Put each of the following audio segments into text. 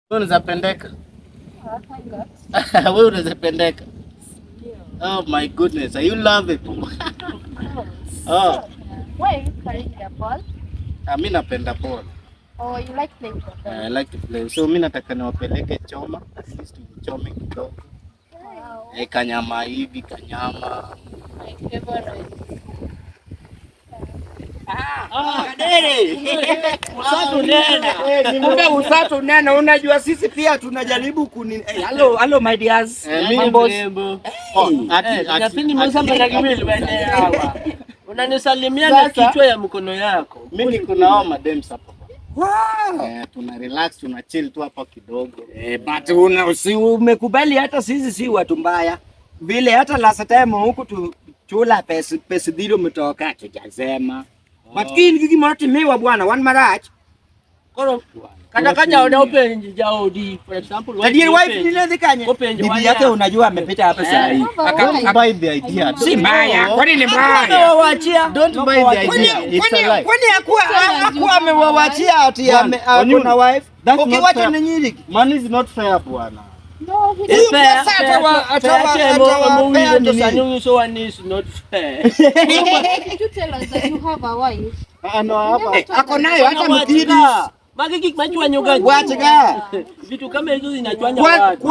Wewe unazapendeka? Wewe unazapendeka? Oh my goodness, are you lovable? Oh. Why you carrying the ball? Mimi napenda ball. Oh, you like playing football? I like to play. So mimi nataka niwapeleke choma, at least tuchome kidogo. Wow. Kanyama hivi, kanyama. My favorite. Kadere. Usatu nena. Kumbe usatu nena, unajua sisi pia tunajaribu kuni. Hello my dears. Mambo. Lakini msamba na kimili bwana hawa. Unanisalimia na kichwa ya mkono yako. Mimi niko nao madem hapo. Wow. Tuna relax, tuna chill tu hapa kidogo. But umekubali hata sisi si watu mbaya. Vile hata last time huku tuchula pesa dilo mtoka kijasema. But kiki mara mewa bwana one marach. Koro kada kaja ona open jao di for example Kadere wife ni nani kanya? Bibi yake unajua amepita hapa saa hii. Don't buy the idea. Si mbaya. Kwani ni mbaya? Hajawachia. Don't buy the idea. It's a lie. Kwani hakuwa amewachia ati kuna wife? Ukiwacha ni nyinyi. Man is not fair bwana. No, he It's fair. Did you tell us that you have a wife? No, hapa. Ako nayo hata mkidi. Magiki machwa nyoga. Wacha. Vitu kama hizo zinachwanya watu.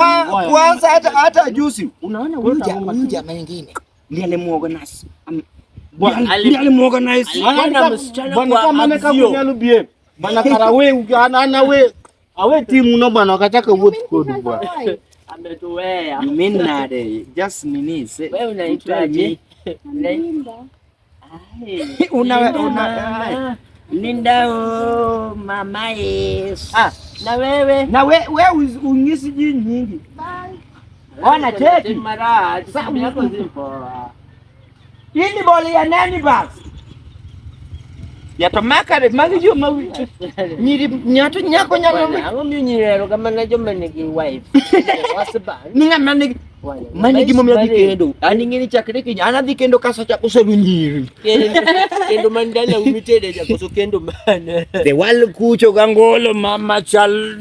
Kwanza hata juzi. Unaona huyu jamaa mwingine. Ndiye alimuorganize. Ndiye alimuorganize. Bwana msichana Bwana kama kunyalubiye. Bwana karawe ana we. Awe timu no bwana wakataka vote code bwana. Ametuwea. You mean nade? Just minutes. Wewe unaitwaje? Una Linda mama yes. Na wewe unyisi nyingi. Ona cheki mara sababu yako zipo. Hii boli ya nani basi? Ya tomaka magiju mawitu. Nyato nyako nyako. Ango mnyirero kama najo manigi wife. Wasaba. Ninga manigi momi kendo. Ani ngini chakire kinya ana dikendo kasa cha kuserunyiri. Kendo mandana umitede cha kusukendo mana. The wal kucho gangolo mama chal